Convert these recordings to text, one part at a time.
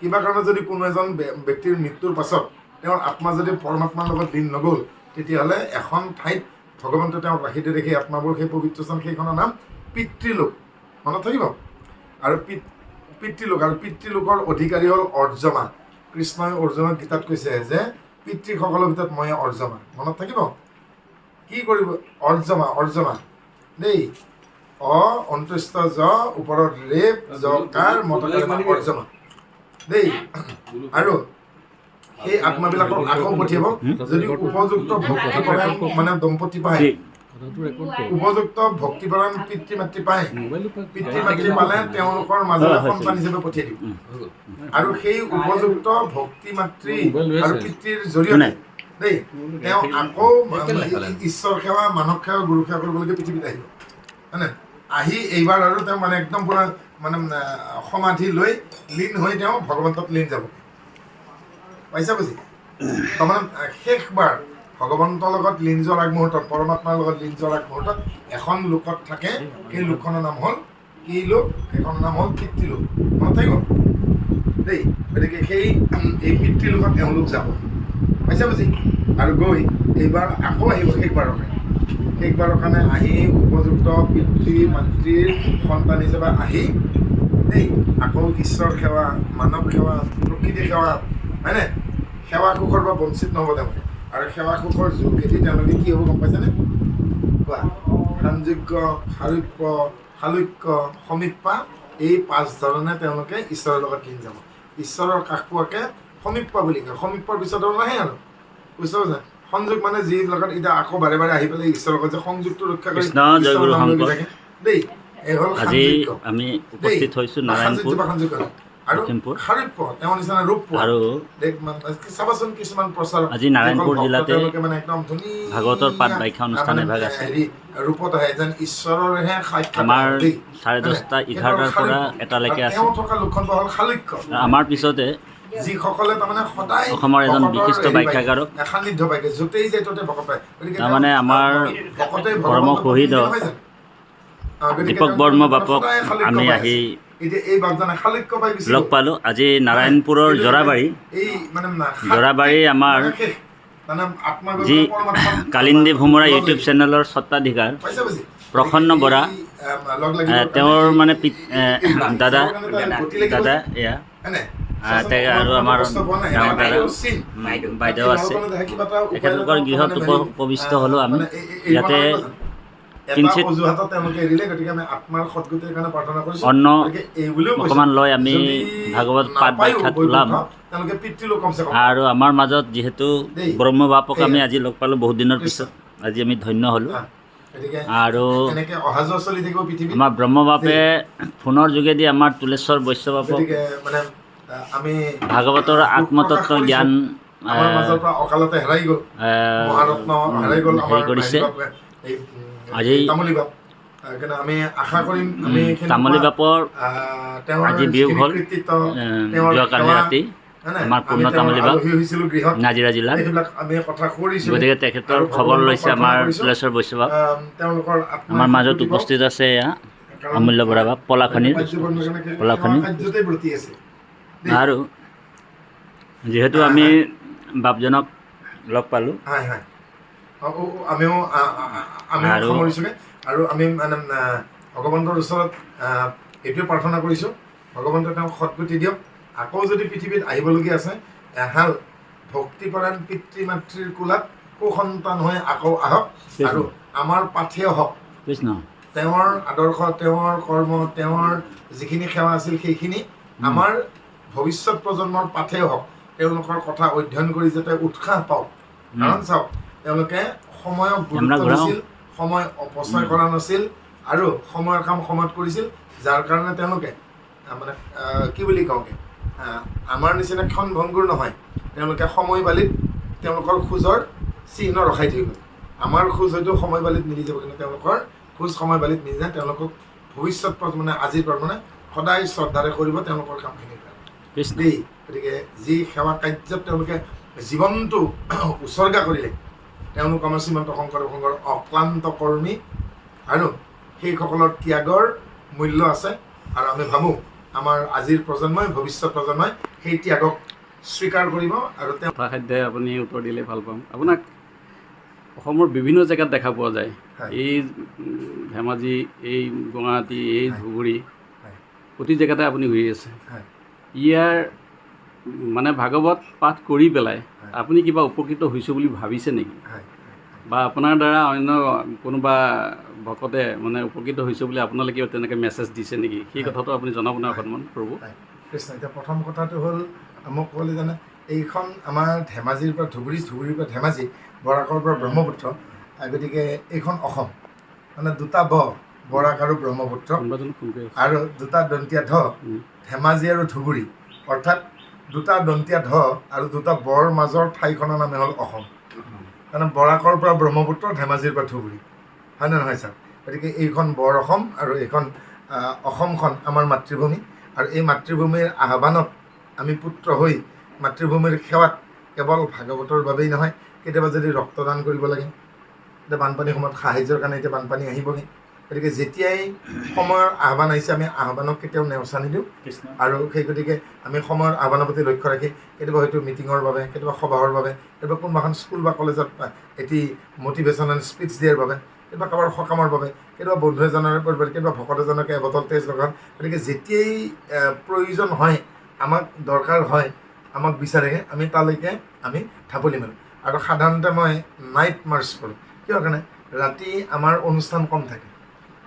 কিবা কাৰণত যদি কোনো এজন ব্যক্তিৰ মৃত্যুৰ পাছত তেওঁৰ আত্মা যদি পৰমাত্মাৰ লগত লীন নগ'ল তেতিয়াহ'লে এখন ঠাইত ভগৱন্তে তেওঁক ৰাখি দিয়ে দেখি আত্মাবোৰ সেই পবিত্ৰ স্থান সেইখনৰ নাম পিতৃলোক মনত থাকিব আৰু পিতৃলোক আৰু পিতৃলোকৰ অধিকাৰী হ'ল অৰ্জমা কৃষ্ণই অৰ্জুনক গীতাত কৈছে যে পিতৃসকলৰ ভিতৰত মই অৰ্জমা মনত থাকিব কি কৰিব অৰ্জমা দেই অন্ত্যস্ত জ ওপৰত ৰেপ কাৰ মতকাৰে অৰ্জমা দেই আৰু সেই আত্মাবিলাকক আকৌ পঠিয়াব যদি উপযুক্ত ভক্তিপৰায়ণ মানে দম্পতি পায় উপযুক্ত ভক্তিপৰায়ণ পিতৃ মাতৃ পায় পিতৃ মাতৃ পালে তেওঁলোকৰ মাজলৈ সন্তান হিচাপে পঠিয়াই দিব আৰু সেই উপযুক্ত ভক্তি মাতৃ আৰু পিতৃৰ জৰিয়তে দেই তেওঁ আকৌ ঈশ্বৰ সেৱা মানৱ সেৱা গুৰু সেৱা কৰিবলৈকে পৃথিৱীত আহিব হয়নে আহি এইবাৰ আৰু তেওঁ মানে একদম পুৰা মানে সমাধি লৈ লীন হৈ তেওঁ ভগৱন্তত লীন যাব পাইছা বুজি তাৰমানে শেষবাৰ ভগৱন্তৰ লগত লীন যোৱাৰ আগমুহূৰ্তত পৰমাত্মাৰ লগত লীন যোৱাৰ আগমুহূৰ্তত এখন লোকত থাকে সেই লোকখনৰ নাম হ'ল কি লোক সেইখনৰ নাম হ'ল পিতৃলোক মনত থাকিব দেই গতিকে সেই এই পিতৃলোকত এওঁলোক যাব পাইছা বুজি আৰু গৈ এইবাৰ আকৌ আহিব শেষবাৰৰ কাৰণে আহি উপযুক্ত পিতৃ মাতৃৰ সন্তান হিচাপে আহি দেই আকৌ ঈশ্বৰ সেৱা মানৱ সেৱা প্ৰকৃতি সেৱা হয়নে সেৱা সুখৰ পৰা বঞ্চিত নহ'ব তেওঁলোকে আৰু সেৱা সুখৰ যোগেদি তেওঁলোকে কি হ'ব গম পাইছেনে কোৱা সানযোগ্য সালুক্য সমীপা এই 5 ধৰণে তেওঁলোকে ঈশ্বৰৰ লগত লীন যাব ঈশ্বৰৰ কাষ পোৱাকে সমীপা বুলি কয় সমীপৰ পিছত আৰু নাহে আৰু বুজি পাইছা সংযোগ মানে যি লগত এতিয়া আকৌ বাৰে বাৰে আহি পেলাই ঈশ্বৰৰ লগত যে সংযোগটো ৰক্ষা কৰি থাকে দেই এই হ'ল সানযোগ্য আমি উপস্থিত হৈছোঁ নাৰায়ণপুৰ আৰু সাৰূপ্য তেওঁৰ নিচিনা ৰূপ আৰু চাবাচোন কিছুমান প্ৰচাৰ আজি নাৰায়ণপুৰ জিলাতে মানে একদম ধুনীয়া ভাগৱতৰ পাঠ ব্যাখ্যা অনুষ্ঠান এভাগ আছে ৰূপত আহে যেন ঈশ্বৰৰহে সাক্ষাৎ আমাৰ 11:30 পৰা 1লৈকে আছে তেওঁ থকা লোকখন হ'ল সালুক্য আমাৰ পিছতে যিসকলে তাৰমানে সদায় অসমৰ এজন বিশিষ্ট ব্যাখ্যাকাৰক সান্নিধ্য পায় য'তেই যায় ত'তে ভকত পায় তাৰমানে আমাৰ পৰম শহীদ দীপক বৰ্মা বাপক আমি আহি লগ পালোঁ আজি নাৰায়ণপুৰৰ জৰাবাৰী আমাৰ যি কালিন্দী ভোমৰা ইউটিউব চেনেলৰ স্বত্বাধিকাৰ প্ৰসন্ন বৰা তেওঁৰ মানে দাদা এয়া আৰু আমাৰ ডাঙৰ দাদা বাইদেউ আছে তেখেতলোকৰ গৃহত উপবিষ্ট হ'লোঁ আমি ইয়াতে কিঞ্চিত অন্ন অকণমান লৈ আমি ভাগৱত পাঠ ব্যাখ্যাত ওলাম আৰু আমাৰ মাজত যিহেতু ব্ৰহ্ম বাপক আমি আজি লগ পালোঁ বহুত দিনৰ পিছত আজি আমি ধন্য হ'লোঁ আৰু আমাৰ ব্ৰহ্ম বাপে ফোনৰ যোগেদি আমাৰ তুলেশ্বৰ বৈশ্য বাপক ভাগৱতৰ আত্মতত্ত্ব জ্ঞান হেৰি কৰিছে আজি তামলী বাপৰ আজি বিয়োগ হ'ল যোৱাকালি ৰাতি আমাৰ পূৰ্ণ তামলী বাপ নাজিৰা জিলাৰ গতিকে তেখেতৰ খবৰ লৈছে আমাৰ তুলেশ্বৰ বৈশ্য বাপ আমাৰ মাজত উপস্থিত আছে এয়া অমূল্য বৰা বাপ পলাখনি আৰু যিহেতু আমি বাপজনক লগ পালোঁ আৰু আমি মানে ভগৱন্তৰ ওচৰত এইটোৱে প্ৰাৰ্থনা কৰিছোঁ ভগৱন্তই তেওঁক সৎগতি দিয়ক আকৌ যদি পৃথিৱীত আহিবলগীয়া আছে এহাল ভক্তিপৰায়ণ পিতৃ মাতৃৰ কোলাত সুসন্তান হৈ আকৌ আহক আৰু আমাৰ পাঠেয় হওক তেওঁৰ আদৰ্শ তেওঁৰ কৰ্ম তেওঁৰ যিখিনি সেৱা আছিল সেইখিনি আমাৰ ভৱিষ্যত প্ৰজন্মৰ পাঠেয় হওক তেওঁলোকৰ কথা অধ্যয়ন কৰি যাতে উৎসাহ পাওক কাৰণ চাওক তেওঁলোকে সময়ক গুৰুত্ব দিছিল সময় অপচয় কৰা নাছিল আৰু সময়ৰ কাম সময়ত কৰিছিল যাৰ কাৰণে তেওঁলোকে মানে কি বুলি কওঁগে আমাৰ নিচিনা ক্ষণভংগুৰ নহয় তেওঁলোকে সময় বালিত তেওঁলোকৰ খোজৰ চিহ্ন ৰখাই থৈ গ'ল আমাৰ খোজ হয়তো সময় বালিত মিলি যাব কিন্তু তেওঁলোকৰ খোজ সময় বালিত মিলি যায় তেওঁলোকক ভৱিষ্যত মানে আজিৰ পৰা মানে সদায় শ্ৰদ্ধাৰে কৰিব তেওঁলোকৰ কামখিনি দেই গতিকে যি সেৱা কাৰ্যত তেওঁলোকে জীৱনটো উচৰ্গা কৰিলে তেওঁলোক আমাৰ শ্ৰীমন্ত শংকৰদেৱ সংঘৰ অক্লান্ত কৰ্মী আৰু সেইসকলৰ ত্যাগৰ মূল্য আছে আৰু আমি ভাবোঁ আমাৰ আজিৰ প্ৰজন্মই ভৱিষ্যত প্ৰজন্মই সেই ত্যাগক স্বীকাৰ কৰিব আৰু তেওঁ কথা খাদ্যই আপুনি উত্তৰ দিলে ভাল পাম। আপোনাক অসমৰ বিভিন্ন জেগাত দেখা পোৱা যায়, এই ধেমাজি, এই গুৱাহাটী, এই ধুবুৰী, প্ৰতি জেগাতে আপুনি ঘূৰি আছে। ইয়াৰ মানে ভাগৱত পাঠ কৰি পেলাই আপুনি কিবা উপকৃত হৈছোঁ বুলি ভাবিছে নেকি? বা আপোনাৰ দ্বাৰা অন্য কোনোবা ভকতে মানে উপকৃত হৈছে বুলি আপোনালোকে কিবা তেনেকৈ মেছেজ দিছে নেকি? সেই কথাটো আপুনি জনাবনে অকণমান প্ৰভু? কৃষ্ণ, এতিয়া প্ৰথম কথাটো হ'ল মোক ক'লে জানে এইখন আমাৰ ধেমাজিৰ পৰা ধুবুৰী, ধুবুৰীৰ পৰা ধেমাজি, বৰাকৰ পৰা ব্ৰহ্মপুত্ৰ, গতিকে এইখন অসম, মানে দুটা বৰাক আৰু ব্ৰহ্মপুত্ৰ আৰু দুটা দন্তীয়া ধ, ধেমাজি আৰু ধুবুৰী, অৰ্থাৎ দুটা দন্তীয়া ধ আৰু দুটা বৰ মাজৰ ঠাইখনৰ নামে হ'ল অসম। মানে বৰাকৰ পৰা ব্ৰহ্মপুত্ৰ, ধেমাজিৰ পৰা ধুবুৰী, হয়নে নহয় ছাৰ? গতিকে এইখন বৰ অসম আৰু এইখন অসমখন আমাৰ মাতৃভূমি, আৰু এই মাতৃভূমিৰ আহ্বানত আমি পুত্ৰ হৈ মাতৃভূমিৰ সেৱাত কেৱল ভাগৱতৰ বাবেই নহয়, কেতিয়াবা যদি ৰক্তদান কৰিব লাগে, এতিয়া বানপানীৰ সময়ত সাহায্যৰ কাৰণে এতিয়া বানপানী আহিবগৈ, গতিকে যেতিয়াই সময়ৰ আহ্বান আহিছে আমি আহ্বানক কেতিয়াও নেওচা নিদিওঁ। আৰু সেই গতিকে আমি সময়ৰ আহ্বানৰ প্ৰতি লক্ষ্য ৰাখি কেতিয়াবা হয়তো মিটিঙৰ বাবে, কেতিয়াবা সভাহৰ বাবে, কেতিয়াবা কোনোবাখন স্কুল বা কলেজত এটি মটিভেশ্যনেল স্পীচ দিয়াৰ বাবে, কেতিয়াবা কাৰোবাৰ সকামৰ বাবে, কেতিয়াবা বন্ধু এজনৰ পৰিৱৰ্তে কেতিয়াবা ভকত এজনকে এবটল তেজ লগাম। গতিকে যেতিয়াই প্ৰয়োজন হয়, আমাক দৰকাৰ হয়, আমাক বিচাৰে, আমি তালৈকে আমি ঢাপলি মাৰোঁ। আৰু সাধাৰণতে মই নাইট মাৰ্চ কৰোঁ। কিহৰ কাৰণে? ৰাতি আমাৰ অনুষ্ঠান কম থাকে,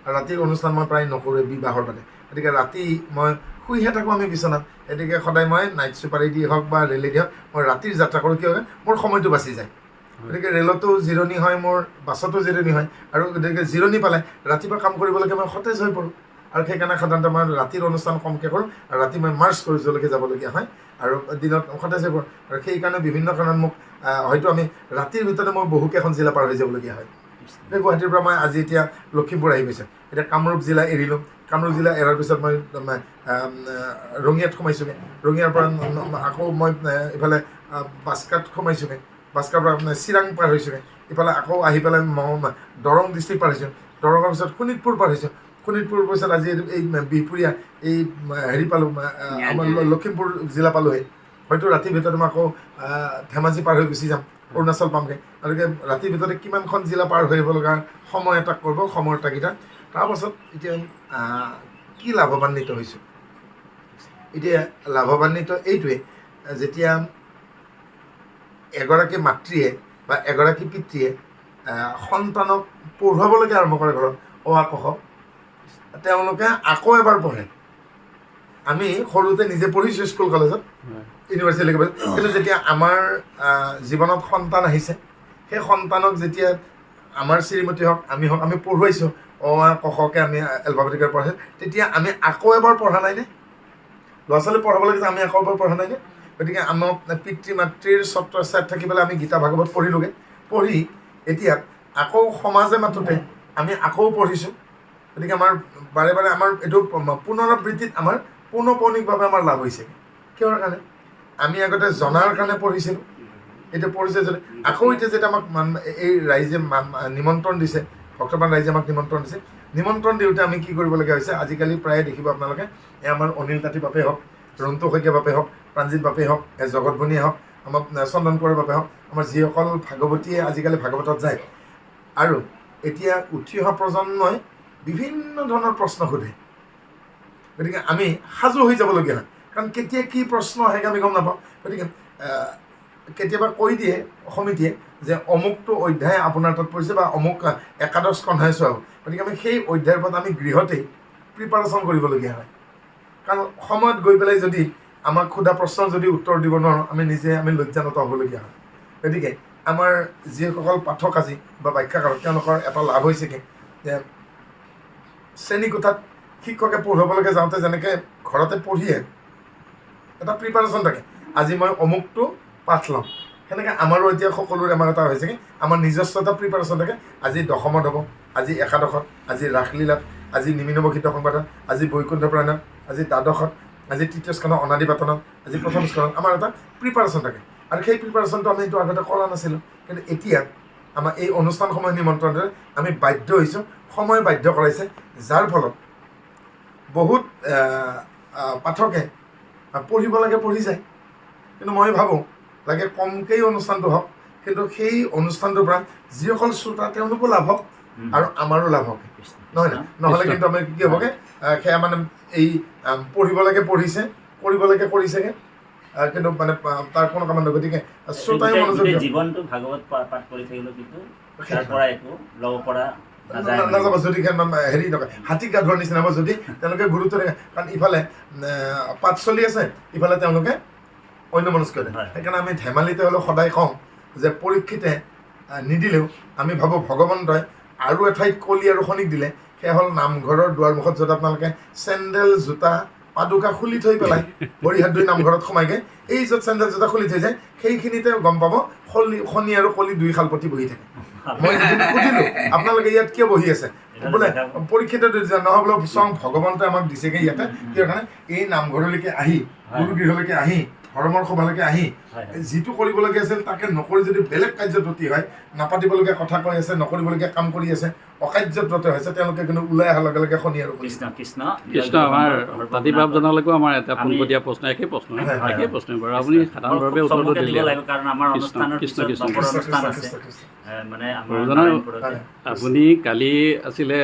আৰু ৰাতিৰ অনুষ্ঠান মই প্ৰায় নকৰোঁ বিবাহৰ বাবে। গতিকে ৰাতি মই শুইহে থাকোঁ আমি বিচনাত, গতিকে সদায় মই নাইট চুপাৰেদি হওক বা ৰেলেদি হওক মই ৰাতিৰ যাত্ৰা কৰোঁ। কিয়? মোৰ সময়টো বাচি যায়। গতিকে ৰেলতো জিৰণি হয়, মোৰ বাছতো জিৰণি হয়, আৰু গতিকে জিৰণি পালে ৰাতিপুৱা কাম কৰিবলৈকে মই সতেজ হৈ পৰোঁ। আৰু সেইকাৰণে সাধাৰণতে মই ৰাতিৰ অনুষ্ঠান কমকৈ কৰোঁ, আৰু ৰাতি মই মাৰ্চ কৰোঁ য'লৈকে যাবলগীয়া হয়, আৰু দিনত সতেজ হৈ পৰোঁ। আৰু সেইকাৰণে বিভিন্ন কাৰণত মোক হয়তো আমি ৰাতিৰ ভিতৰতে মই বহুকেইখন জিলা পাৰ হৈ যাবলগীয়া হয়। গুৱাহাটীৰ পৰা মই আজি এতিয়া লখিমপুৰ আহি গৈছোঁ, এতিয়া কামৰূপ জিলা এৰিলোঁ, কামৰূপ জিলা এৰাৰ পিছত মই ৰঙিয়াত সোমাইছোঁগৈ, ৰঙিয়াৰ পৰা আকৌ মই ইফালে বাস্কাত সোমাইছোঁগৈ, বাস্কাৰ পৰা চিৰাং পাৰ হৈছোঁগৈ, ইফালে আকৌ আহি পেলাই দৰং ডিষ্ট্ৰিক্ট পাৰ হৈছোঁ, দৰঙৰ পিছত শোণিতপুৰ পাৰ হৈছোঁ, শোণিতপুৰৰ পিছত আজি এই বিহপুৰীয়া এই হেৰি পালোঁ, আমাৰ লখিমপুৰ জিলা পালোঁহি। হয়তো ৰাতিৰ ভিতৰত মই আকৌ ধেমাজি পাৰ হৈ গুচি যাম, অৰুণাচল পামগৈ। গতিকে ৰাতিৰ ভিতৰতে কিমানখন জিলা পাৰ হৈ আহিব লগা সময় এটা কৰিব, সময়ৰ তাগিদা। তাৰপাছত এতিয়া কি লাভৱান্বিত হৈছোঁ? এতিয়া লাভৱান্বিত এইটোৱে, যেতিয়া এগৰাকী মাতৃয়ে বা এগৰাকী পিতৃয়ে সন্তানক পঢ়ুৱাবলৈকে আৰম্ভ কৰে ঘৰত, অ আ ক খ, তেওঁলোকে আকৌ এবাৰ পঢ়ে। আমি সৰুতে নিজে পঢ়িছোঁ স্কুল কলেজত, ইউনিভাৰ্চিটিলৈকে পঢ়িছোঁ, কিন্তু যেতিয়া আমাৰ জীৱনত সন্তান আহিছে, সেই সন্তানক যেতিয়া আমাৰ শ্ৰীমতী হওক, আমি পঢ়ুৱাইছোঁ, অ আ ক খকে আমি এলফাবেটিকেল পঢ়াইছোঁ, তেতিয়া আমি আকৌ এবাৰ পঢ়া নাইনে? ল'ৰা ছোৱালী পঢ়াব লাগিছে, আমি আকৌ এবাৰ পঢ়া নাইনে? গতিকে আমাক পিতৃ মাতৃৰ ছত্ৰছায়াত থাকি পেলাই আমি গীতা ভাগৱত পঢ়িলোঁগৈ, পঢ়ি এতিয়া আকৌ সমাজে মাতোঁতে আমি আকৌ পঢ়িছোঁ। গতিকে আমাৰ বাৰে বাৰে আমাৰ এইটো পুনৰাবৃত্তিত আমাৰ পৌনঃপৌনিকভাৱে আমাৰ লাভ হৈছে। কিহৰ কাৰণে? আমি আগতে জনাৰ কাৰণে পঢ়িছিলোঁ, এতিয়া পঢ়িছে যদি আকৌ এতিয়া যেতিয়া আমাক এই ৰাইজে নিমন্ত্ৰণ দিছে, ভক্তবান ৰাইজে আমাক নিমন্ত্ৰণ দিছে, নিমন্ত্ৰণ দিওঁতে আমি কি কৰিবলগীয়া হৈছে? আজিকালি প্ৰায়ে দেখিব আপোনালোকে, এই আমাৰ অনিল তাঁতী বাপেই হওক, ৰন্তু শইকীয়া বাপেই হওক, প্ৰাণজিৎ বাপেই হওক, জগত ভনীয়ে হওক, আমাৰ চন্দন কোঁৱৰৰ বাপেই হওক, আমাৰ যিসকল ভাগৱতীয়ে আজিকালি ভাগৱতত যায়, আৰু এতিয়া উঠি অহা প্ৰজন্মই বিভিন্ন ধৰণৰ প্ৰশ্ন সোধে। গতিকে আমি সাজু হৈ যাবলগীয়া হয়, কাৰণ কেতিয়া কি প্ৰশ্ন আহেগৈ আমি গম নাপাওঁ। গতিকে কেতিয়াবা কৈ দিয়ে সমিতিয়ে যে অমুকটো অধ্যায় আপোনাৰ তাত পৰিছে বা অমুক একাদশ কন্যাই চোৱা। গতিকে আমি সেই অধ্যায়ৰ ওপৰত আমি গৃহতেই প্ৰিপাৰেশ্যন কৰিবলগীয়া হয়, কাৰণ সময়ত গৈ পেলাই যদি আমাক সোধা প্ৰশ্নৰ যদি উত্তৰ দিব নোৱাৰোঁ, আমি লজ্জানত হ'বলগীয়া হয়। গতিকে আমাৰ যিসকল পাঠক আজি বা ব্যাখ্যাকাৰ, তেওঁলোকৰ এটা লাভ হৈছে কি যে শ্ৰেণীকোঠাত শিক্ষকে পঢ়াবলৈকে যাওঁতে যেনেকৈ ঘৰতে পঢ়িয়ে এটা প্ৰিপাৰেশ্যন থাকে, আজি মই অমুকটো পাঠ ল'ম, সেনেকৈ আমাৰো এতিয়া সকলোৰে আমাৰ এটা হৈছে কি আমাৰ নিজস্ব এটা প্ৰিপাৰেশ্যন থাকে। আজি দশমত হ'ব, আজি একাদশত, আজি ৰাসলীলাত, আজি নিমিনবসিত সংবাদত, আজি বৈকুণ্ঠ পুৰাণত, আজি দ্বাদশত, আজি তৃতীয় স্কন্ধত, অনাদি পাতনত, আজি প্ৰথম স্কন্ধত, আমাৰ এটা প্ৰিপাৰেশ্যন থাকে। আৰু সেই প্ৰিপাৰেশ্যনটো আমি এইটো আগতে কৰা নাছিলোঁ, কিন্তু এতিয়া আমাৰ এই অনুষ্ঠানসমূহ নিমন্ত্ৰণে আমি বাধ্য হৈছোঁ, সময় বাধ্য কৰাইছে, যাৰ ফলত বহুত পাঠকে পঢ়িব লাগে পঢ়ি যায়, কিন্তু মই ভাবোঁ লাগে কমকেই অনুষ্ঠানটো হওক, কিন্তু সেই অনুষ্ঠানটোৰ পৰা যিসকল শ্ৰোতা তেওঁলোকো লাভ হওক আৰু আমাৰো লাভ হওক, নহয় না? নহ'লে কিন্তু আমি কি হ'বগৈ, সেয়া মানে এই পঢ়িব লাগে পঢ়িছে, কৰিব লাগে কৰিছেগৈ, কিন্তু মানে তাৰ কোনো কাম নহয়। গতিকে শ্ৰোতাই মনোযোগ জীৱনটো ভাগৱত পাঠ কৰি থাকিলেও কিন্তু তাৰ পৰা একো ল'ব পৰা নাযাব যদি হেৰি নকৰে, হাতী গা ধোৱাৰ নিচিনা হ'ব যদি তেওঁলোকে গুৰুত্ব দিয়ে। কাৰণ ইফালে পাঠ চলি আছে, ইফালে তেওঁলোকে অন্যমনস্ক দিয়ে। সেইকাৰণে আমি ধেমালিতে হ'লেও সদায় কওঁ যে পৰীক্ষিতে নিদিলেও আমি ভাবোঁ ভগৱন্তই আৰু এঠাইত কলি আৰু শনিক দিলে, সেয়া হ'ল নামঘৰৰ দুৱাৰমুখত য'ত আপোনালোকে চেণ্ডেল জোতা পাদুকা খুলি থৈ পেলাই ভৰি হাত ধুই নামঘৰত সোমাইগৈ, এই য'ত চেণ্ডেল জোতা খুলি থৈ যায় সেইখিনিতে গম পাব শনি আৰু কলি দুই শালপতি বহি থাকে। মই সুধিলোঁ আপোনালোকে ইয়াত কিয় বহি আছে, বোলে পৰীক্ষিত নহয় বোলে চং ভগৱন্তই আমাক দিছেগৈ ইয়াতে, কিয় কাৰণে এই নামঘৰলৈকে আহি গুৰুগৃহলৈকে আহি ধৰ্মৰ সভালৈকে আহি যিটো কৰিবলগীয়া আছিল তাকে নকৰি যদি বেলেগ কাৰ্যব্ৰতী হয়, নাপাতিবলগীয়া কথা কৈ আছে, নকৰিবলগীয়া কাম কৰি আছে, অকাৰ্যব্ৰত হৈছে, তেওঁলোকে কিন্তু ওলাই অহাৰ লগে লগে শনি আৰু কৃষ্ণ কৃষ্ণ কৃষ্ণ। আমাৰ তাতীবাবজনলৈকো আমাৰ এটা পোনপটীয়া প্ৰশ্ন, একেই প্ৰশ্ন বাৰু আপুনি সাধাৰণভাৱে উত্তৰটো দিলে। কাৰণ আমাৰ অনুষ্ঠানৰ অনুষ্ঠান আছে মানে আপুনি কালি আছিলে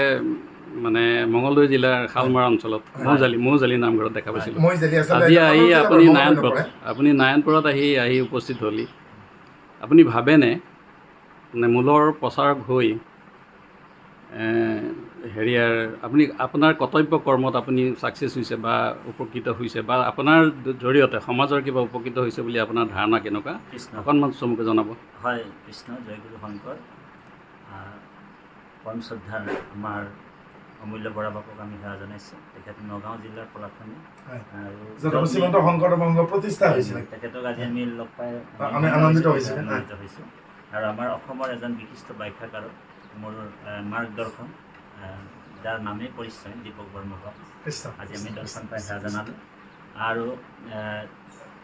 মানে মঙলদৈ জিলাৰ শালমৰা অঞ্চলত মৌজালি নামঘৰত দেখা পাইছিলোঁ। আজি আহি আপুনি নাৰায়ণপুৰত আহি উপস্থিত হ'লি, আপুনি ভাবেনে মানে মূলৰ প্ৰচাৰক হৈ হেৰিয়াৰ আপুনি আপোনাৰ কৰ্তব্য কৰ্মত আপুনি ছাকচেছ হৈছে বা উপকৃত হৈছে, বা আপোনাৰ জৰিয়তে সমাজৰ কিবা উপকৃত হৈছে বুলি আপোনাৰ ধাৰণা কেনেকুৱা, অকণমান চমুকৈ জনাব। হয়, কৃষ্ণ জয়গুৰু শংকৰ। পৰম শ্ৰদ্ধাৰ আমাৰ অমূল্য বৰা বাপক আমি সেৱা জনাইছোঁ। তেখেত নগাঁও জিলাৰ পলাশনি আৰু শ্ৰীমন্ত শংকৰদেৱ সংঘ প্ৰতিষ্ঠা হৈছিল। তেখেতক আজি আমি লগ পাই আমি আনন্দিত হৈছোঁ। আৰু আমাৰ অসমৰ এজন বিশিষ্ট ব্যাখ্যাকাৰক মোৰ মাৰ্গদৰ্শন, যাৰ নামেই পৰিচয় দীপক বৰ্মা বাপ, আজি আমি দৰ্শন পাই সেৱা জনালোঁ। আৰু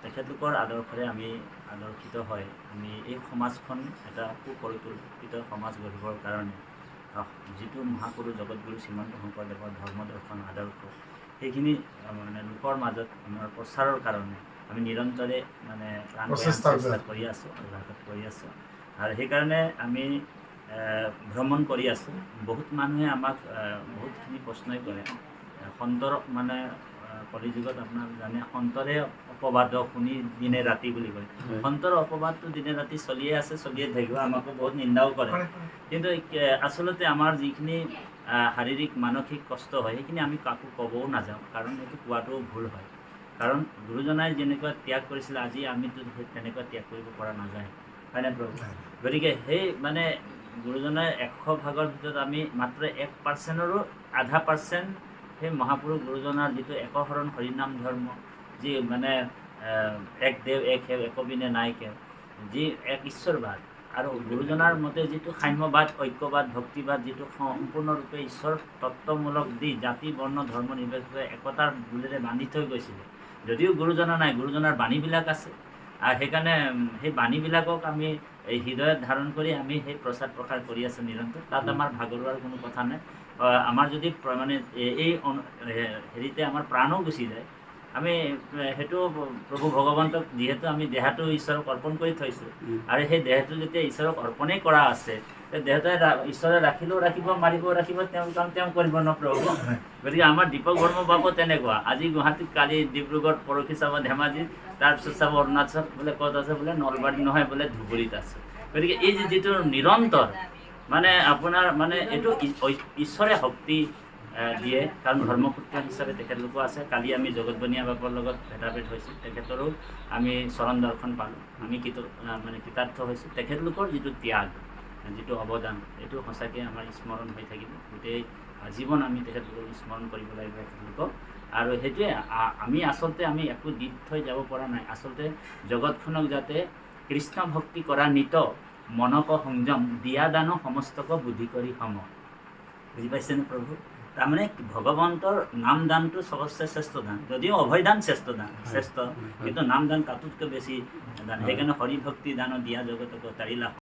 তেখেতলোকৰ আদৰ্শৰে আমি আদৰ্শিত হয় আমি এই সমাজখন এটা সুপৰিকল্পিত সমাজ গঢ়িবৰ কাৰণে যিটো মহাপুৰুষ জগতগুৰু শ্ৰীমন্ত শংকৰদেৱৰ ধৰ্ম দৰ্শন আদৰ্শ সেইখিনি মানে লোকৰ মাজত আমাৰ প্ৰচাৰৰ কাৰণে আমি নিৰন্তৰে মানে চেষ্টা কৰি আছোঁ, অভ্যাস কৰি আছোঁ। আৰু সেইকাৰণে আমি ভ্ৰমণ কৰি আছোঁ। বহুত মানুহে আমাক বহুতখিনি প্ৰশ্নই কৰে, সন্তৰ মানে কলিযুগত আপোনাৰ জানে সন্তৰে অপবাদ শুনি দিনে ৰাতি বুলি কয়। সন্তৰ অপবাদটো দিনে ৰাতি চলিয়ে আছে, চলিয়ে থাকিব, আমাকো বহুত নিন্দাও কৰে। কিন্তু আচলতে আমাৰ যিখিনি শাৰীৰিক মানসিক কষ্ট হয় সেইখিনি আমি কাকো ক'বও নাযাওঁ, কাৰণ সেইটো কোৱাটোও ভুল হয়। কাৰণ গুৰুজনাই যেনেকুৱা ত্যাগ কৰিছিলে আজি আমিতো তেনেকুৱা ত্যাগ কৰিব পৰা নাযায়, হয়নে প্ৰভু? গতিকে সেই মানে গুৰুজনাই 100 ভাগৰ ভিতৰত আমি মাত্ৰ 1%ৰো আধা % সেই মহাপুৰুষ গুৰুজনাৰ যিটো একশৰণ হৰিনাম ধৰ্ম, যি মানে এক দেৱ এক সেৱ একবিনে নাই কেৱ, যি এক ঈশ্বৰবাদ, আৰু গুৰুজনাৰ মতে যিটো সাম্যবাদ ঐক্যবাদ ভক্তিবাদ, যিটো সম্পূৰ্ণৰূপে ঈশ্বৰ তত্ত্বমূলক দি জাতি বৰ্ণ ধৰ্ম নিৰ্বিশেষে একতাৰ বুলেৰে বান্ধি থৈ গৈছিলে। যদিও গুৰুজনা নাই, গুৰুজনাৰ বাণীবিলাক আছে, আৰু সেইকাৰণে সেই বাণীবিলাকক আমি এই হৃদয়ত ধাৰণ কৰি আমি সেই প্ৰচাৰ প্ৰসাৰ কৰি আছোঁ নিৰন্তৰ। তাত আমাৰ ভাগৰুৱাৰ কোনো কথা নাই। আমাৰ যদি মানে এই হেৰিতে আমাৰ প্ৰাণো গুচি যায়, আমি সেইটো প্ৰভু ভগৱন্তক যিহেতু আমি দেহাটো ঈশ্বৰক অৰ্পণ কৰি থৈছোঁ, আৰু সেই দেহটো যেতিয়া ঈশ্বৰক অৰ্পণেই কৰা আছে, দেহটোৱে ঈশ্বৰে ৰাখিলেও ৰাখিব, মাৰিবও ৰাখিব, তেওঁ কাম তেওঁ কৰিব ন প্ৰভু। গতিকে আমাৰ দীপক বৰ্মা বাবু তেনেকুৱা, আজি গুৱাহাটীত, কালি ডিব্ৰুগড়, পৰহি চাব ধেমাজিত, তাৰপিছত চাব অৰুণাচল, বোলে ক'ত আছে, বোলে নলবাৰী নহয়, বোলে ধুবুৰীত আছে। গতিকে এই যিটো নিৰন্তৰ মানে আপোনাৰ মানে এইটো ঈশ্বৰে শক্তি দিয়ে, কাৰণ ধৰ্মপুত্ৰ হিচাপে তেখেতলোকো আছে। কালি আমি জগতবনীয়া বাপৰ লগত ভেটাভেট হৈছোঁ, তেখেতৰো আমি চৰণ দৰ্শন পালোঁ, আমি মানে কৃতাৰ্থ হৈছোঁ। তেখেতলোকৰ যিটো ত্যাগ, যিটো অৱদান, এইটো সঁচাকৈ আমাৰ স্মৰণ হৈ থাকিব। গোটেই জীৱন আমি তেখেতলোকক স্মৰণ কৰিব লাগিব তেখেতলোকক। আৰু সেইটোৱে আমি আচলতে আমি একো দি থৈ যাব পৰা নাই। আচলতে জগতখনক যাতে কৃষ্ণ ভক্তি কৰা নিত মনক সংযম দিয়া দানো সমস্তক বুদ্ধি কৰি সম, বুজি পাইছেনে প্ৰভু? তাৰমানে ভগৱন্তৰ নাম দানটো চবতছে শ্ৰেষ্ঠ দান, যদিও অভয়দান শ্ৰেষ্ঠ দান, শ্ৰেষ্ঠ, কিন্তু নাম দান তাতোতকৈ বেছি দান। সেইকাৰণে হৰি ভক্তি দান দিয়া জগতক তাৰিলা